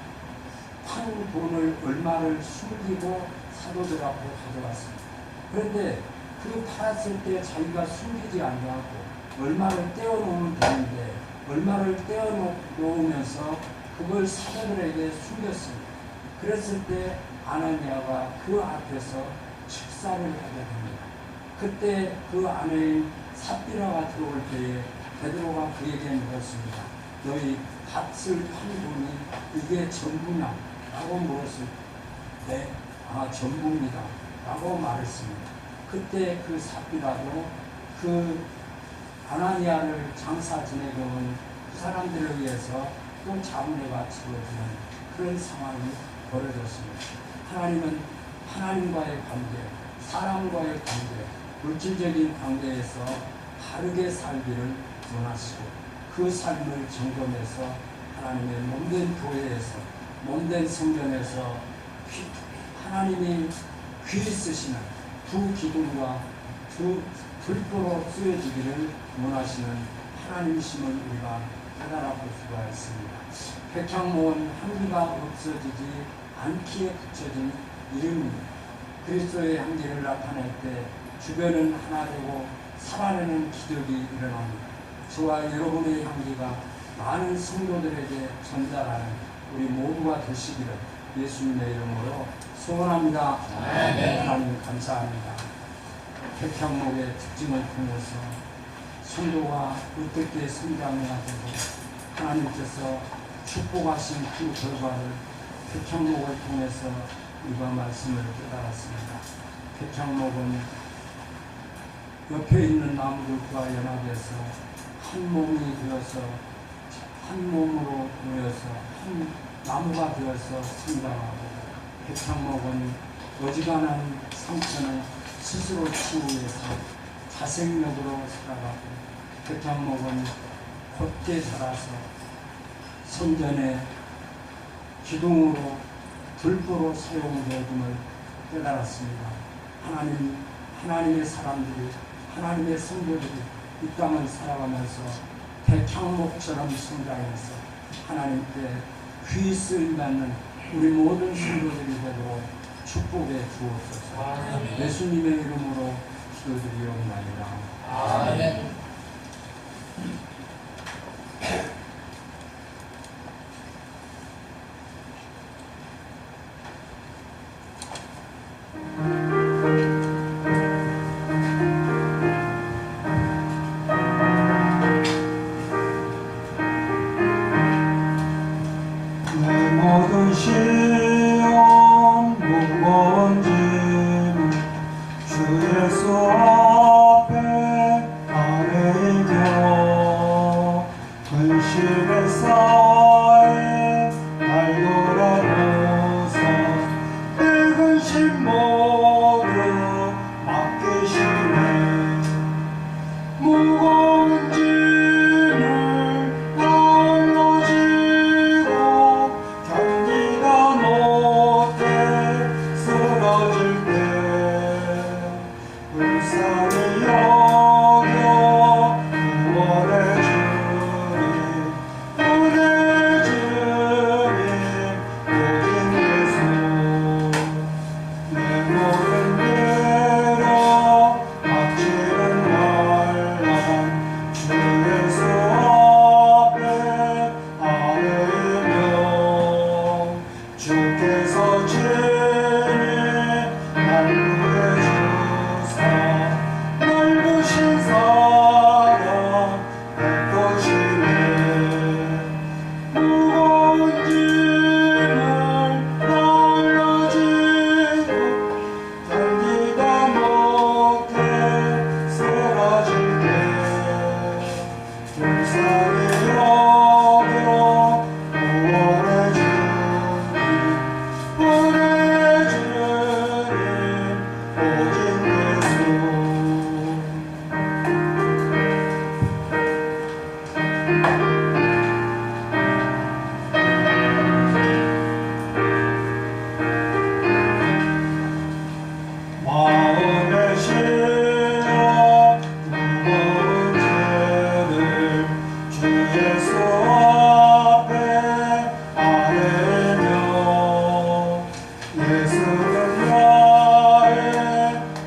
판 돈을 얼마를 숨기고 사도들 앞에 가져왔습니다. 그런데 그 팔았을 때 자기가 숨기지 않고 얼마를 떼어놓으면 되는데 얼마를 떼어놓으면서 그걸 사도들에게 숨겼습니다. 그랬을 때 아나니아가 그 앞에서 축사를 하게 됩니다. 그때 그 아내인 삽비라가 들어올 때에 베드로가 그에게 물었습니다. 너희 밭을 판 돈이 이게 전부냐? 라고 물었을 때 전부입니다. 라고 말했습니다. 그때 그 삽비라도 그 아나니아를 장사 지내게 온 그 사람들을 위해서 또 자문해가 치러지는 그런 상황이 벌어졌습니다. 하나님은 하나님과의 관계, 사람과의 관계, 물질적인 관계에서 바르게 살기를 원하시고 그 삶을 점검해서 하나님의 몸된 교회에서 몸된 성전에서 하나님이 귀 쓰시는 두 기둥과 두 불도로 쓰여지기를 원하시는 하나님이심을 우리가 깨달아 볼 수가 있습니다. 백향목은 향기가 없어지지 않기에 붙여진 이름입니다. 그리스도의 향기를 나타낼 때 주변은 하나 되고 살아내는 기적이 일어납니다. 저와 여러분의 향기가 많은 성도들에게 전달하는 우리 모두가 되시기를 예수님의 이름으로 소원합니다. 하나님 감사합니다. 백향목의 특징을 통해서 성도가 어떻게 성장해야 되고 하나님께서 축복하신 그 결과를 백향목을 통해서 이번 말씀을 깨달았습니다. 백향목은 옆에 있는 나무들과 연합해서 한 몸이 되어서 한 몸으로 모여서 한 나무가 되어서 성장하고, 백향목은 어지간한 상처는 스스로 치유해서 자생력으로 살아가고, 백향목은 곧게 자라서 성전의 기둥으로 불보로 사용되어짐을 깨달았습니다. 하나님의 사람들이, 하나님의 성도들이 이 땅을 살아가면서 백향목처럼 성장해서 하나님께 귀 쓰임받는 우리 모든 성도들이 되도록 축복해 주옵소서. 예수님의 이름으로 기도드리옵나이다. 아멘. 내 모든 시험 무거운 짐 주 예수 앞에 아뢰이며, 근심의 쌓에 날 돌아보사 내 근심 모두 맡기시네. 무거운 짐을 날라지고 견디다 못해 쓰러질 때 불쌍히 여겨 구원해 주니, 보내주님 오직 예수. 내 모든 괴로 막지는 말라 주 예수 앞에 아뢰이며, 주께서 친히 날 구해주사 넓으신 사랑 베푸시네. 무거운 짐을 날라지고 견디다 못해 쓰러질 때 불쌍히 여겨 구원해 주니, 보내주님 오직 예수. 마음의 시험 무거운 죄를 주 예수 앞에 아뢰며, 예수는 나의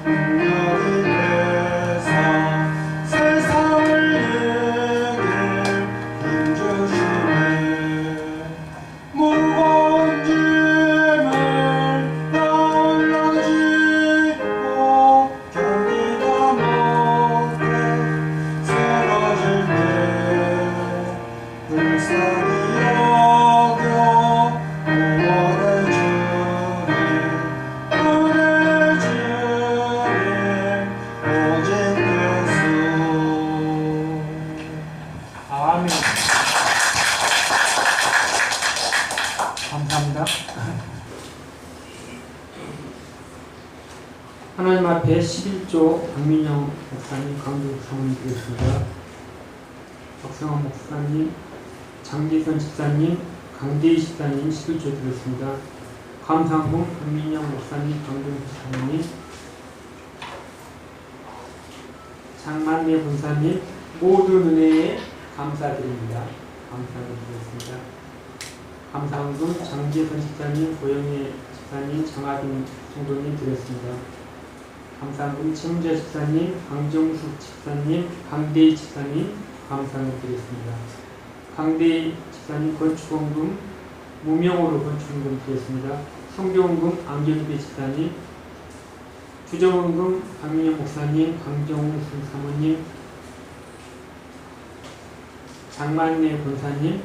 능력이 되사 세상을 이길 힘 주시네. 무거운 짐을 날라지고 견디다 못해 쓰러질 때 불쌍히 여겨 구원해 주니, 보내주님 오직 예수. 아멘. 감사합니다. 하나님 앞에 11조 박민영 목사님, 강도 사모님 드리겠습니다. 박성환 목사님, 장기선 집사님, 강대희 집사님 11조 드렸습니다. 감사함은 박민영 목사님, 강도 사모님, 장만례 본사님 모든 은혜에 감사드립니다. 감사드리겠습니다. 감사함은 장기선 집사님, 고영애 집사님, 장하빈 성도님 드렸습니다. 감사함은 최문자 집사님, 강정숙 집사님, 강대희 집사님 감사함을 드렸습니다. 강대희 집사님 건축원금 무명으로 건축원금 드렸습니다. 성교원금 안경배 집사님, 주정원금 박민영 목사님, 강정웅 사모님, 장만래 권사님,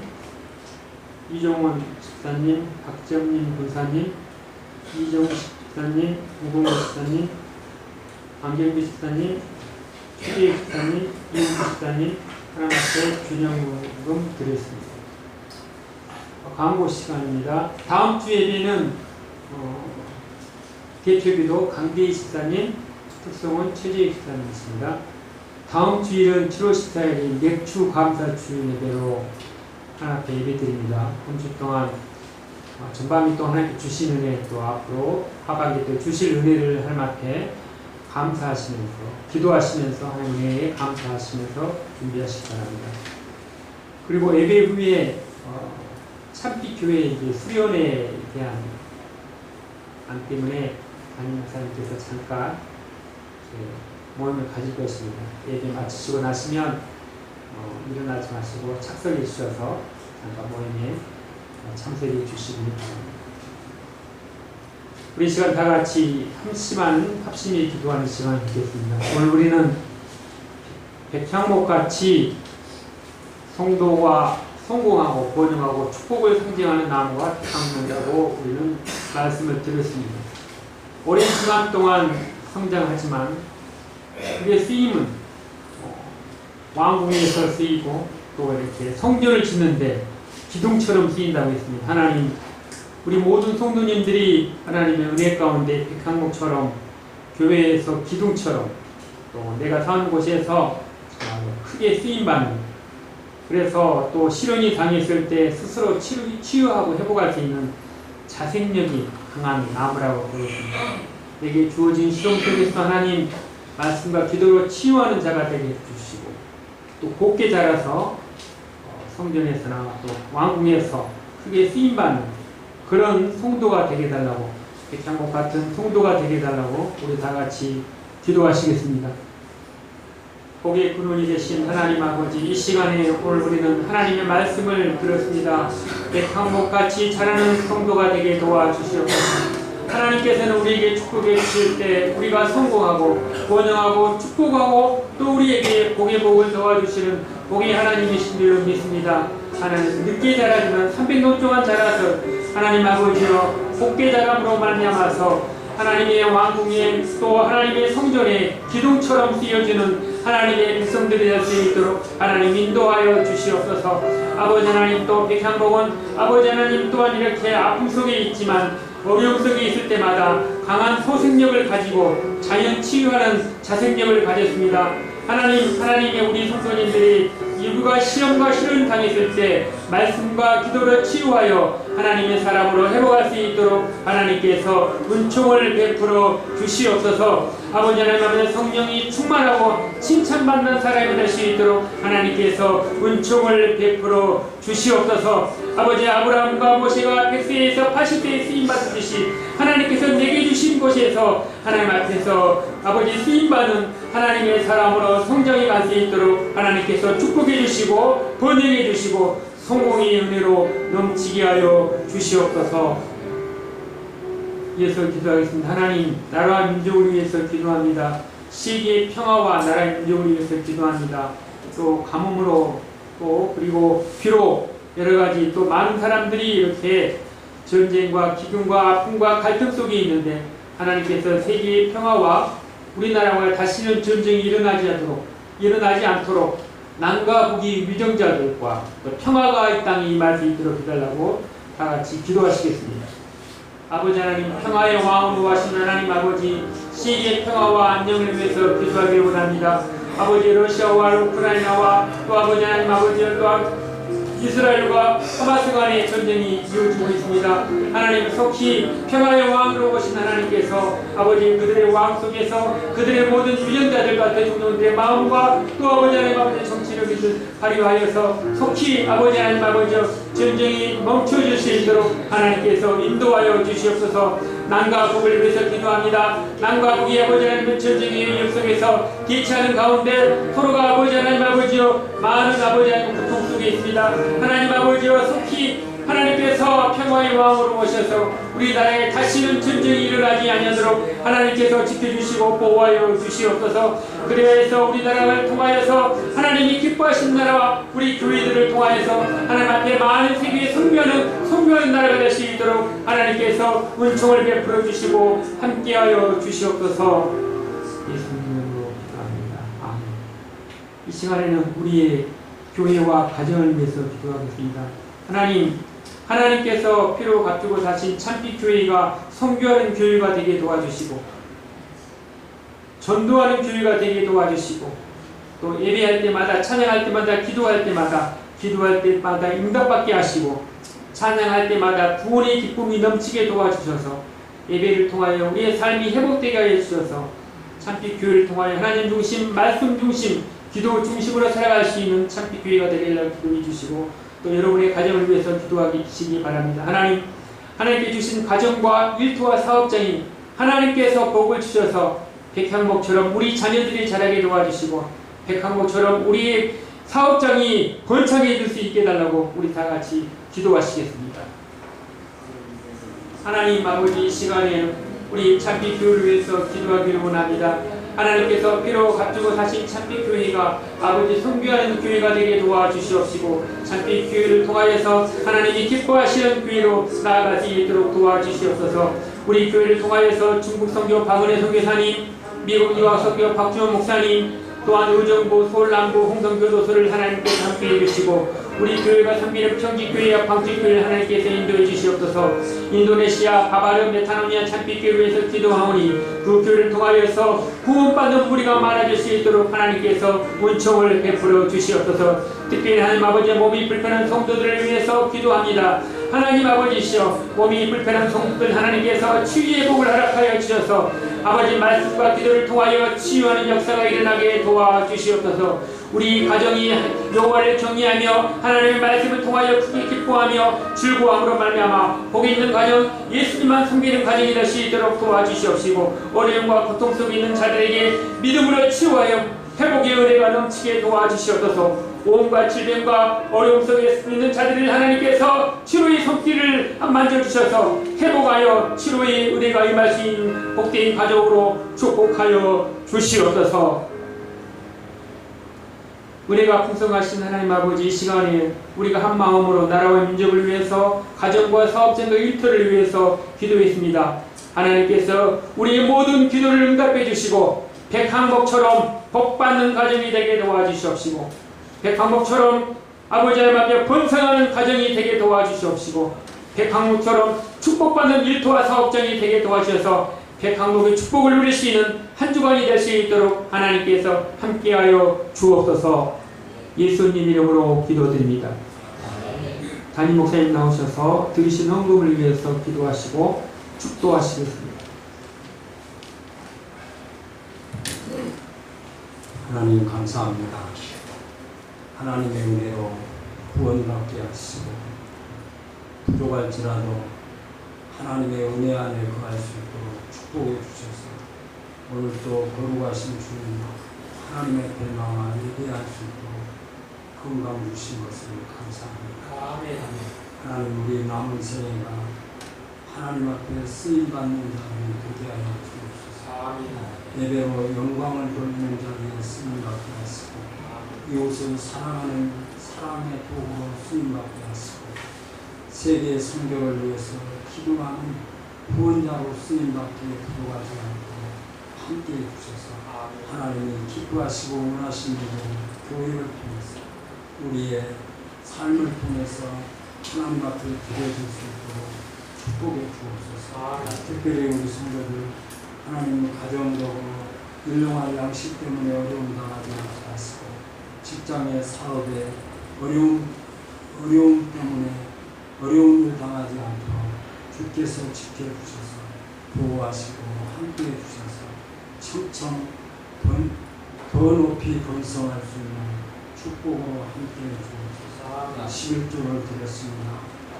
이종원 집사님, 박정민 권사님, 이정식 집사님, 우봉호 집사님, 안경규 집사님, 최재익 집사님, 이은주 집사님 하나님 앞에 균형금 드렸습니다. 광고 시간입니다. 다음 주 예배는 대표기도 강대희 집사님, 특송은 최재익 집사님이십니다. 다음 주일은 7월 14일인 맥주 감사 주일 예배로 하나님 앞에 예배드립니다. 한 주 동안 전반기 또 하나님께 주신 은혜, 또 앞으로 하반기 또 주실 은혜를 하나님 앞에 감사하시면서, 기도하시면서 하나님 은혜에 감사하시면서 준비하시기 바랍니다. 그리고 예배 후에 참빛교회 이제 수련회에 대한 안 때문에 담임 목사님께서 잠깐 모임을 가질 것입니다. 예배 마치시고 나시면 일어나지 마시고 착석해 주셔서 잠깐 모임에 참석해 주시기 바랍니다. 우리 시간 다 같이 합심히 기도하는 시간을 갖겠습니다. 오늘 우리는 백향목같이 성도가 성공하고 번영하고 축복을 상징하는 나무가 백향목이라고 우리는 말씀을 드렸습니다. 오랜 시간 동안 성장하지만 우리의 쓰임은 왕궁에서 쓰이고 또 이렇게 성전을 짓는데 기둥처럼 쓰인다고 했습니다. 하나님, 우리 모든 성도님들이 하나님의 은혜 가운데 백향목처럼 교회에서 기둥처럼 또 내가 사는 곳에서 크게 쓰임받는, 그래서 또 시련이 당했을 때 스스로 치유하고 회복할 수 있는 자생력이 강한 나무라고 그랬습니다. 내게 주어진 시험 속에서 하나님 말씀과 기도로 치유하는 자가 되게 해주시고 또 곱게 자라서 성전에서나 또 왕궁에서 크게 쓰임받는 그런 성도가 되게 달라고, 백향목 같은 성도가 되게 달라고 우리 다 같이 기도하시겠습니다. 복의 근원이 되신 하나님 아버지, 이 시간에 오늘 우리는 하나님의 말씀을 들었습니다. 백향목같이 자라는 성도가 되게 도와주시옵소서. 하나님께서는 우리에게 축복해 주실 때 우리가 성공하고 번영하고 축복하고 또 우리에게 복의 복을 도와주시는 복의 하나님이신 줄을 믿습니다. 하나님, 늦게 자라지만 300년 동안 자라서 하나님 아버지여 곱게 자람으로 말미암아서 하나님의 왕궁에 또 하나님의 성전에 기둥처럼 쓰여지는 하나님의 백성들이 될 수 있도록 하나님 인도하여 주시옵소서. 아버지 하나님, 또 백향목은 아버지 하나님 또한 이렇게 아픔 속에 있지만 어려움 속에 있을 때마다 강한 소생력을 가지고 자연 치유하는 자생력을 가졌습니다. 하나님의 우리 성도님들이 일부가 시험과 시련을 당했을 때 말씀과 기도로 치유하여 하나님의 사람으로 회복할 수 있도록 하나님께서 은총을 베풀어 주시옵소서. 아버지 하나님, 성령이 충만하고 칭찬받는 사람이 될 수 있도록 하나님께서 은총을 베풀어 주시옵소서. 아버지, 아브라함과 모세가 100세에서 80세에 쓰임받듯이 하나님께서 내게 주신 곳에서 하나님 앞에서 아버지 쓰임받는 하나님의 사람으로 성장해 갈 수 있도록 하나님께서 축복해 주시고 번영해 주시고 성공의 은혜로 넘치게 하여 주시옵소서. 위해서 기도하겠습니다. 하나님, 나라와 민족을 위해서 기도합니다. 세계의 평화와 나라의 민족을 위해서 기도합니다. 또 가뭄으로 또 그리고 비로 여러가지 또 많은 사람들이 이렇게 전쟁과 기근과 아픔과 갈등 속에 있는데 하나님께서 세계의 평화와 우리나라와 다시는 전쟁이 일어나지 않도록 난과 북이 위정자들과 평화가 이 땅에 임할 수 있도록 해달라고 다 같이 기도하시겠습니다. 아버지 하나님, 평화의 왕으로 하신 하나님 아버지, 세계의 평화와 안녕을 위해서 기도하기를 원합니다. 아버지, 러시아와 우크라이나와 또 아버지 하나님 아버지 또 이스라엘과 하마스 간의 전쟁이 이어지고 있습니다. 하나님, 속히 평화의 왕으로 오신 하나님께서 아버지 그들의 왕 속에서 그들의 모든 유전자들과 대통령들의 마음과 또 아버지 하나님 아버지 정치력을 발휘하여서 속히 아버지 하나님 아버지 전쟁이 멈춰질 수 있도록 하나님께서 인도하여 주시옵소서. 남과 북을 위해서 기도합니다. 남과 북이 아버지 하나님의 전쟁의 역속에서 대치하는 가운데 서로가 아버지 하나님 아버지여 많은 아버지 하나님 고통 속에 있습니다. 하나님 아버지여 속히 하나님께서 평화의 왕으로 오셔서 우리나라에 다시는 전쟁이 일어나지 아니하도록 하나님께서 지켜주시고 보호하여 주시옵소서. 그래서 우리나라를 통하여서 하나님 하나님이 기뻐하신 나라와 우리 교회들을 통하여서 하나님 앞에 많은 세계에 선교하는 나라가 될 수 있도록 하나님께서 은총을 베풀어 주시고 함께하여 주시옵소서. 예수님으로 기도합니다. 아멘. 이 시간에는 우리의 교회와 가정을 위해서 기도하겠습니다. 하나님께서 피로 값주고 사신 참빛 교회가 선교하는 교회가 되게 도와주시고 전도하는 교회가 되게 도와주시고 또 예배할 때마다 찬양할 때마다 기도할 때마다 응답받게 하시고 찬양할 때마다 구원의 기쁨이 넘치게 도와주셔서 예배를 통하여 우리의 삶이 회복되게 하여 주셔서 참빛 교회를 통하여 하나님 중심, 말씀 중심, 기도 중심으로 살아갈 수 있는 참빛 교회가 되기를 기도해 주시고 또 여러분의 가정을 위해서 기도하시기 바랍니다. 하나님께 주신 가정과 일터와 사업장이 하나님께서 복을 주셔서 백향목처럼 우리 자녀들이 자라게 도와주시고 백향목처럼 우리의 사업장이 번창해 줄 수 있게 해달라고 우리 다 같이 기도하시겠습니다. 하나님 아버지, 이 시간에 우리 참빛 교회를 위해서 기도하기를 원합니다. 하나님께서 피로 값주고 사신 참빛 교회가 아버지 선교하는 교회가 되게 도와주시옵시고 참빛 교회를 통하여서 하나님이 기뻐하시는 교회로 나아갈 수 있도록 도와주시옵소서. 우리 교회를 통하여서 중국 선교 박은혜 선교사님, 미국 유학 선교 박주원 목사님, 또한 의정부, 서울 남부 홍성교도소를 하나님께서 함께해 주시고 우리 교회가 섬기는 평지교회와 방지교회를 하나님께서 인도해 주시옵소서. 인도네시아, 바바르, 메타노니아 참빛교회에서 기도하오니 그 교회를 통하여서 구원받는 우리가 많아질 수 있도록 하나님께서 은총을 베풀어 주시옵소서. 특별히 하나님 아버지의 몸이 불편한 성도들을 위해서 기도합니다. 하나님 아버지시여, 몸이 불편한 성도들 하나님께서 치유의 복을 허락하여 주셔서 아버지 말씀과 기도를 통하여 치유하는 역사가 일어나게 도와주시옵소서. 우리 가정이 여호와를 경외하며 하나님의 말씀을 통하여 크게 기뻐하며 즐거움으로 말미암아 복 있는 가정, 예수님만 섬기는 가정이 될 수 있도록 도와주시옵시고 어려움과 고통 속에 있는 자들에게 믿음으로 치유하여 회복의 은혜가 넘치게 도와주시옵소서. 온갖 질병과 어려움 속에 있는 자들을 하나님께서 치료의 손길을 만져주셔서 회복하여 치료의 은혜가 임할 수 있는 복된 가족으로 축복하여 주시옵소서. 은혜가 풍성하신 하나님 아버지, 이 시간에 우리가 한 마음으로 나라와 민족을 위해서 가정과 사업장과 일터를 위해서 기도했습니다. 하나님께서 우리의 모든 기도를 응답해 주시고 백항목처럼 복받는 가정이 되게 도와주시옵시고 백항목처럼 아버지 하나님 앞에 번성하는 가정이 되게 도와주시옵시고 백항목처럼 축복받는 일터와 사업장이 되게 도와주셔서 백항목의 축복을 누릴 수 있는 한 주간이 될 수 있도록 하나님께서 함께하여 주옵소서. 예수님 이름으로 기도드립니다. 담임 목사님 나오셔서 드리신 헌금을 위해서 기도하시고 축도하시겠습니다. 하나님 감사합니다. 하나님의 은혜로 구원받게 하시고 부족할지라도 하나님의 은혜 안에 거할 수 있도록 축복해 주셔서 오늘도 거룩하신 주님 하나님의 대망을 예배할 수 있도록 건강 주신 것을 감사합니다. 아멘. 하나님, 우리 남은 생애가 하나님 앞에 쓰임받는 자들이 되게 하여 주옵소서. 아멘. 예배로 영광을 돌리는 자리에 쓰임받게 하시고 이웃을 사랑하는 사랑의 도구로 쓰임받게 하시고 세계의 선교를 위해서 기도하는 구원자로 쓰임받게 부족하지 않고 함께해 주셔서 하나님이 기뻐하시고 원하시는 교회를 통해서 우리의 삶을 통해서 하나님 앞에 드려질 수 있도록 축복해 주옵소서. 특별히 우리 성도들 하나님 가정적으로 일용할 양식 때문에 어려움 당하지 않게 하시고 직장의 사업에 어려움 때문에 어려움을 당하지 않도록 주께서 지켜주셔서 보호하시고 함께해 주셔서 청청 더 높이 번성할 수 있는 축복으로 함께해 주옵소서. 11조를 드렸습니다.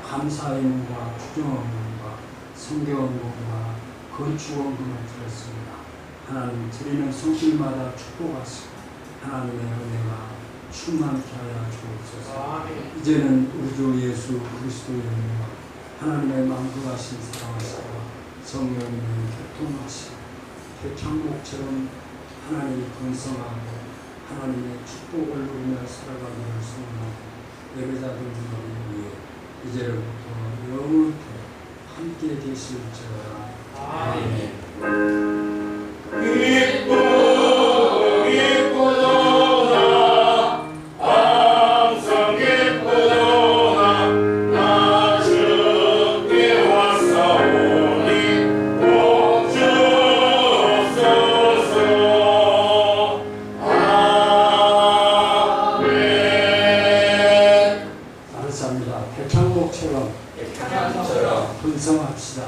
감사의문과 추정원문과 성경원문과 건축원문을 드렸습니다. 하나님 드리는 손길마다 축복하시고 하나님의 은혜가 충만케 하여 주옵소서. 이제는 우리 주 예수 그리스도의 은혜와 하나님의 만국하신 사랑하시고 성령님의 교통하시고 백향목처럼 하나님이 번성하고 하나님의 축복을 누리는 살아가기를 소원하고 예배자들을 위해 이제부터 영원토록 함께 계실지어다. 아멘. 기쁘도다 항상 기쁘도다 나 주께 왔사오니 복 주옵소서. 아멘. 감사합니다. 백향목처럼 분성합시다.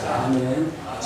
아멘.